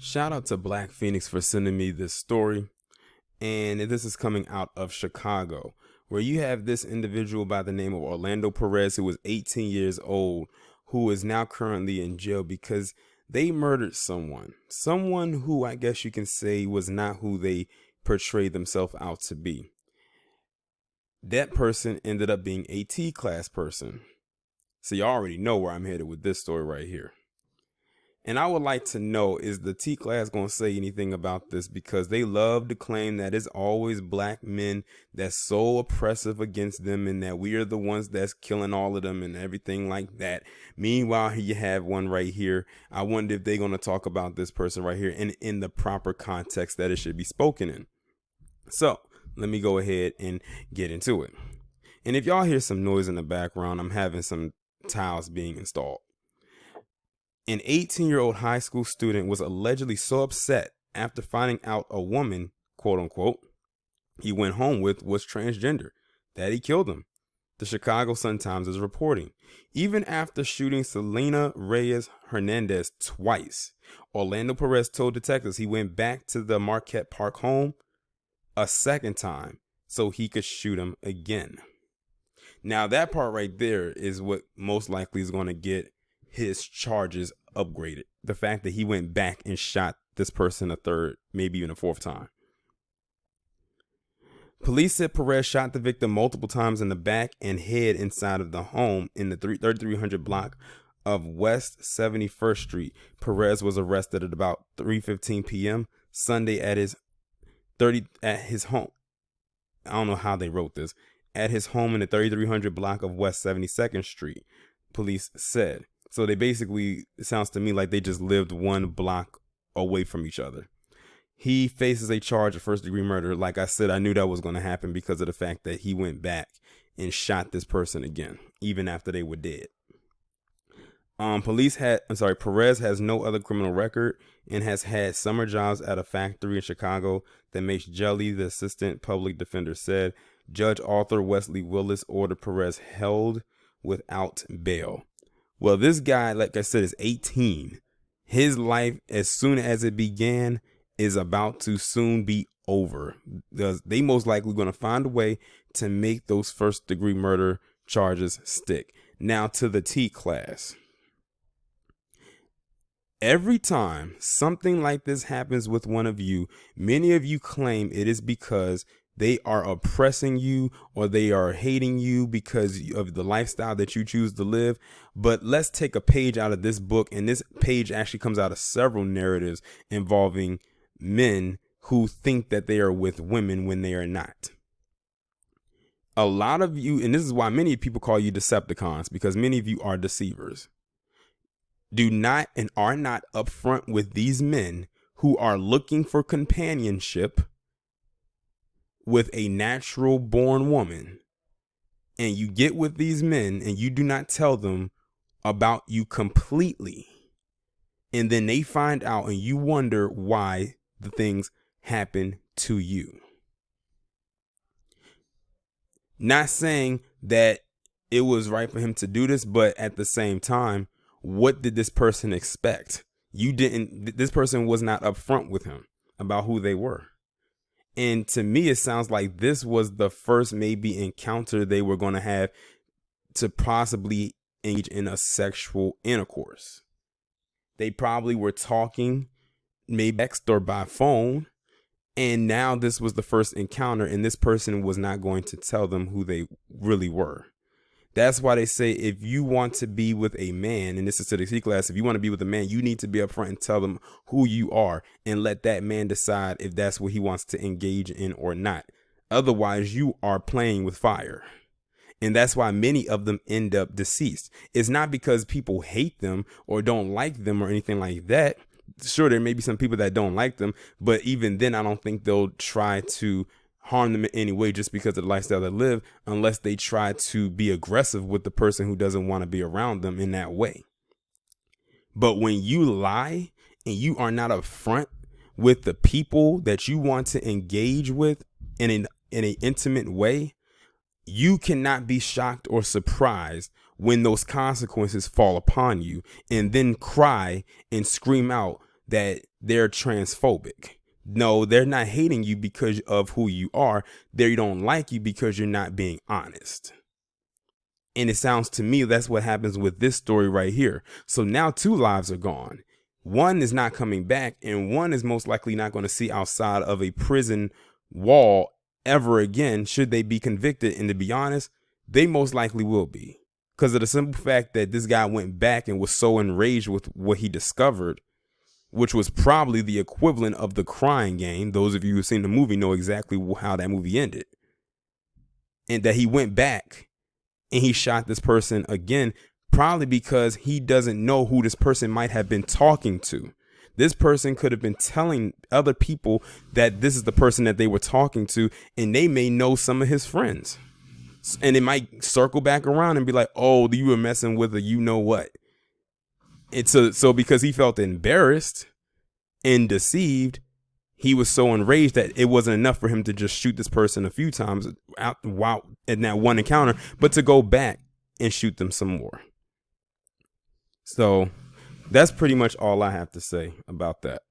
Shout out to Black Phoenix for sending me this story. And this is coming out of Chicago, where you have this individual by the name of Orlando Perez, who was 18 years old, who is now currently in jail because they murdered someone who I guess you can say was not who they portrayed themselves out to be. That person ended up being a T-class person. So you already know where I'm headed with this story right here. And I would like to know, is the T-class going to say anything about this? Because they love to claim that it's always black men that's so oppressive against them and that we are the ones that's killing all of them and everything like that. Meanwhile, you have one right here. I wonder if they're going to talk about this person right here and in the proper context that it should be spoken in. So let me go ahead and get into it. And if y'all hear some noise in the background, I'm having some tiles being installed. An 18-year-old high school student was allegedly so upset after finding out a woman, quote unquote, he went home with was transgender that he killed him. The Chicago Sun-Times is reporting. Even after shooting Selena Reyes Hernandez twice, Orlando Perez told detectives he went back to the Marquette Park home a second time so he could shoot him again. Now that part right there is what most likely is going to get his charges upgraded. The fact that he went back and shot this person a third, maybe even a fourth time. Police said Perez shot the victim multiple times in the back and head inside of the home in the 3300 block of West 71st Street. Perez was arrested at about 3:15 p.m. Sunday at his home. I don't know how they wrote this. At his home in the 3300 block of West 72nd Street, police said. So they basically, it sounds to me like they just lived one block away from each other. He faces a charge of first-degree murder. Like I said, I knew that was going to happen because of the fact that he went back and shot this person again, even after they were dead. Perez has no other criminal record and has had summer jobs at a factory in Chicago that makes jelly, the assistant public defender said. Judge Arthur Wesley Willis ordered Perez held without bail. Well, this guy, like I said, is 18. His life, as soon as it began, is about to soon be over. They most likely going to find a way to make those first-degree murder charges stick. Now to the T-class. Every time something like this happens with one of you, many of you claim it is because they are oppressing you or they are hating you because of the lifestyle that you choose to live. But let's take a page out of this book. And this page actually comes out of several narratives involving men who think that they are with women when they are not. A lot of you, and this is why many people call you Decepticons, because many of you are deceivers. Do not and are not upfront with these men who are looking for companionship with a natural born woman, and you get with these men and you do not tell them about you completely, and then they find out and you wonder why the things happen to you. Not saying that it was right for him to do this, but at the same time, what did this person expect? This person was not upfront with him about who they were. And to me, it sounds like this was the first maybe encounter they were going to have to possibly engage in a sexual intercourse. They probably were talking maybe text or by phone. And now this was the first encounter, and this person was not going to tell them who they really were. That's why they say if you want to be with a man, and this is to the C-class, if you want to be with a man, you need to be upfront and tell them who you are and let that man decide if that's what he wants to engage in or not. Otherwise, you are playing with fire. And that's why many of them end up deceased. It's not because people hate them or don't like them or anything like that. Sure, there may be some people that don't like them, but even then, I don't think they'll try to harm them in any way just because of the lifestyle they live, unless they try to be aggressive with the person who doesn't want to be around them in that way. But when you lie and you are not upfront with the people that you want to engage with in an intimate way, you cannot be shocked or surprised when those consequences fall upon you and then cry and scream out that they're transphobic. No, they're not hating you because of who you are. They don't like you because you're not being honest. And it sounds to me that's what happens with this story right here. So now 2 lives are gone. One is not coming back, and one is most likely not going to see outside of a prison wall ever again, should they be convicted. And to be honest, they most likely will be, because of the simple fact that this guy went back and was so enraged with what he discovered, which was probably the equivalent of the Crying Game. Those of you who've seen the movie know exactly how that movie ended. And that he went back and he shot this person again, probably because he doesn't know who this person might have been talking to. This person could have been telling other people that this is the person that they were talking to, and they may know some of his friends. And it might circle back around and be like, oh, you were messing with a you know what. And so because he felt embarrassed and deceived, he was so enraged that it wasn't enough for him to just shoot this person a few times out while in that one encounter, but to go back and shoot them some more. So that's pretty much all I have to say about that.